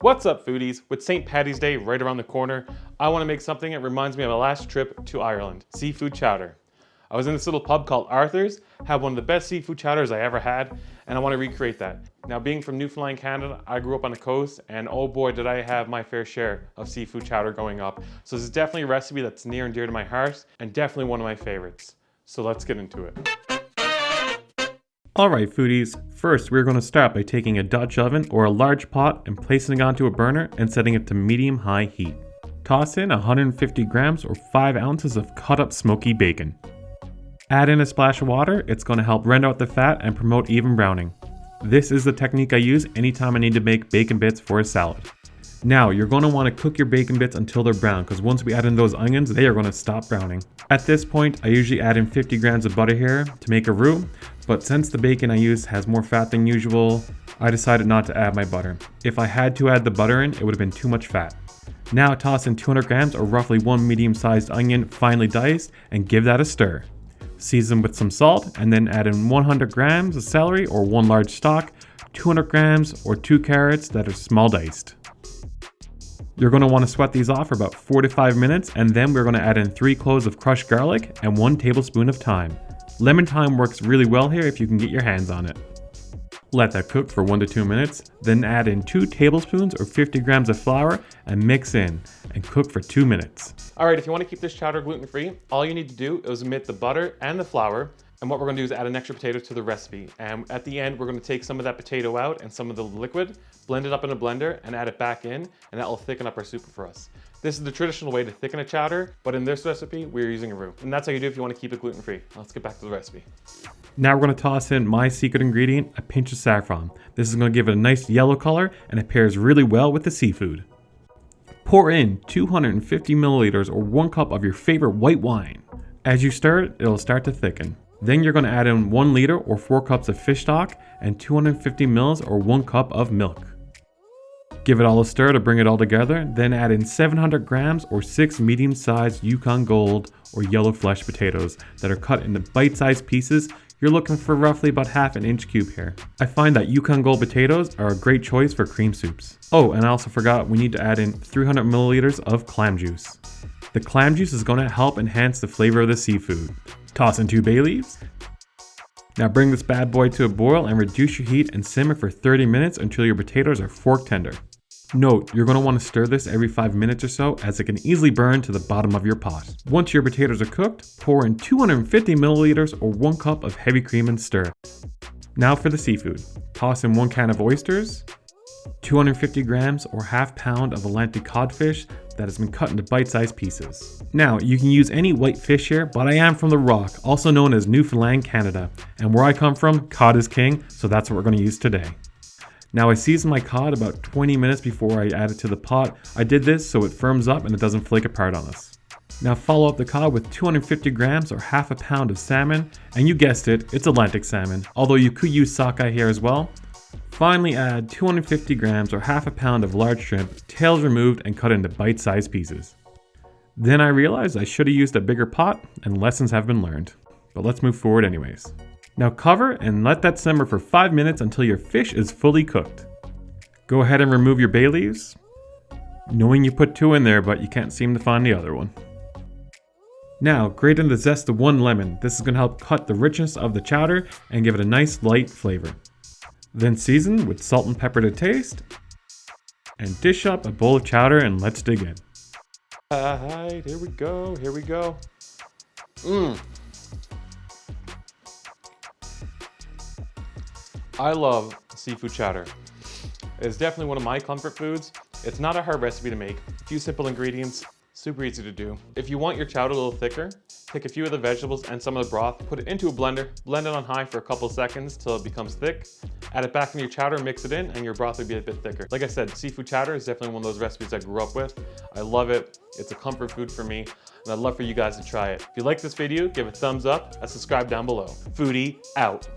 What's up, foodies? With St. Paddy's Day right around the corner, I want to make something that reminds me of my last trip to Ireland, seafood chowder. I was in this little pub called Arthur's, had one of the best seafood chowders I ever had, and I want to recreate that. Now, being from Newfoundland, Canada, I grew up on the coast, and oh boy did I have my fair share of seafood chowder growing up. So this is definitely a recipe that's near and dear to my heart, and definitely one of my favorites. So let's get into it. Alright foodies, first we're going to start by taking a Dutch oven or a large pot and placing it onto a burner and setting it to medium-high heat. Toss in 150 grams or 5 ounces of cut up smoky bacon. Add in a splash of water, it's going to help rend out the fat and promote even browning. This is the technique I use anytime I need to make bacon bits for a salad. Now you're going to want to cook your bacon bits until they're brown, because once we add in those onions, they are going to stop browning. At this point, I usually add in 50 grams of butter here to make a roux, but since the bacon I use has more fat than usual, I decided not to add my butter. If I had to add the butter in, it would have been too much fat. Now toss in 200 grams or roughly one medium-sized onion finely diced and give that a stir. Season with some salt and then add in 100 grams of celery or one large stalk, 200 grams or 2 carrots that are small diced. You're going to want to sweat these off for about 4 to 5 minutes, and then we're going to add in 3 cloves of crushed garlic and 1 tablespoon of thyme. Lemon thyme works really well here if you can get your hands on it. Let that cook for 1 to 2 minutes, then add in 2 tablespoons or 50 grams of flour and mix in and cook for 2 minutes. Alright, if you want to keep this chowder gluten-free, all you need to do is omit the butter and the flour. And what we're going to do is add an extra potato to the recipe. And at the end, we're going to take some of that potato out and some of the liquid, blend it up in a blender and add it back in, and that will thicken up our soup for us. This is the traditional way to thicken a chowder, but in this recipe, we're using a roux. And that's how you do if you want to keep it gluten-free. Let's get back to the recipe. Now we're going to toss in my secret ingredient, a pinch of saffron. This is going to give it a nice yellow color, and it pairs really well with the seafood. Pour in 250 milliliters or 1 cup of your favorite white wine. As you stir it, it'll start to thicken. Then you're going to add in 1 liter or 4 cups of fish stock and 250 mils or 1 cup of milk. Give it all a stir to bring it all together, then add in 700 grams or 6 medium-sized Yukon Gold or yellow flesh potatoes that are cut into bite-sized pieces. You're looking for roughly about ½ an inch cube here. I find that Yukon Gold potatoes are a great choice for cream soups. Oh, and I also forgot we need to add in 300 milliliters of clam juice. The clam juice is going to help enhance the flavor of the seafood. Toss in 2 bay leaves. Now bring this bad boy to a boil and reduce your heat and simmer for 30 minutes until your potatoes are fork tender. Note, you're going to want to stir this every 5 minutes or so, as it can easily burn to the bottom of your pot. Once your potatoes are cooked, pour in 250 milliliters or 1 cup of heavy cream and stir. Now for the seafood. Toss in 1 can of oysters, 250 grams or ½ pound of Atlantic codfish that has been cut into bite-sized pieces. Now, you can use any white fish here, but I am from the Rock, also known as Newfoundland, Canada. And where I come from, cod is king, so that's what we're going to use today. Now, I seasoned my cod about 20 minutes before I add it to the pot. I did this so it firms up and it doesn't flake apart on us. Now follow up the cod with 250 grams or ½ pound of salmon, and you guessed it, it's Atlantic salmon, although you could use sockeye here as well. Finally add 250 grams or ½ pound of large shrimp, tails removed and cut into bite-sized pieces. Then I realized I should have used a bigger pot, and lessons have been learned. But let's move forward anyways. Now cover and let that simmer for 5 minutes until your fish is fully cooked. Go ahead and remove your bay leaves, knowing you put 2 in there but you can't seem to find the other one. Now grate in the zest of 1 lemon. This is going to help cut the richness of the chowder and give it a nice light flavor. Then season with salt and pepper to taste, and dish up a bowl of chowder and let's dig in. Alright, here we go. I love seafood chowder. It's definitely one of my comfort foods. It's not a hard recipe to make. A few simple ingredients, super easy to do. If you want your chowder a little thicker, take a few of the vegetables and some of the broth, put it into a blender, blend it on high for a couple seconds till it becomes thick. Add it back into your chowder, mix it in, and your broth will be a bit thicker. Like I said, seafood chowder is definitely one of those recipes I grew up with. I love it. It's a comfort food for me, and I'd love for you guys to try it. If you like this video, give it a thumbs up and subscribe down below. Foodie out.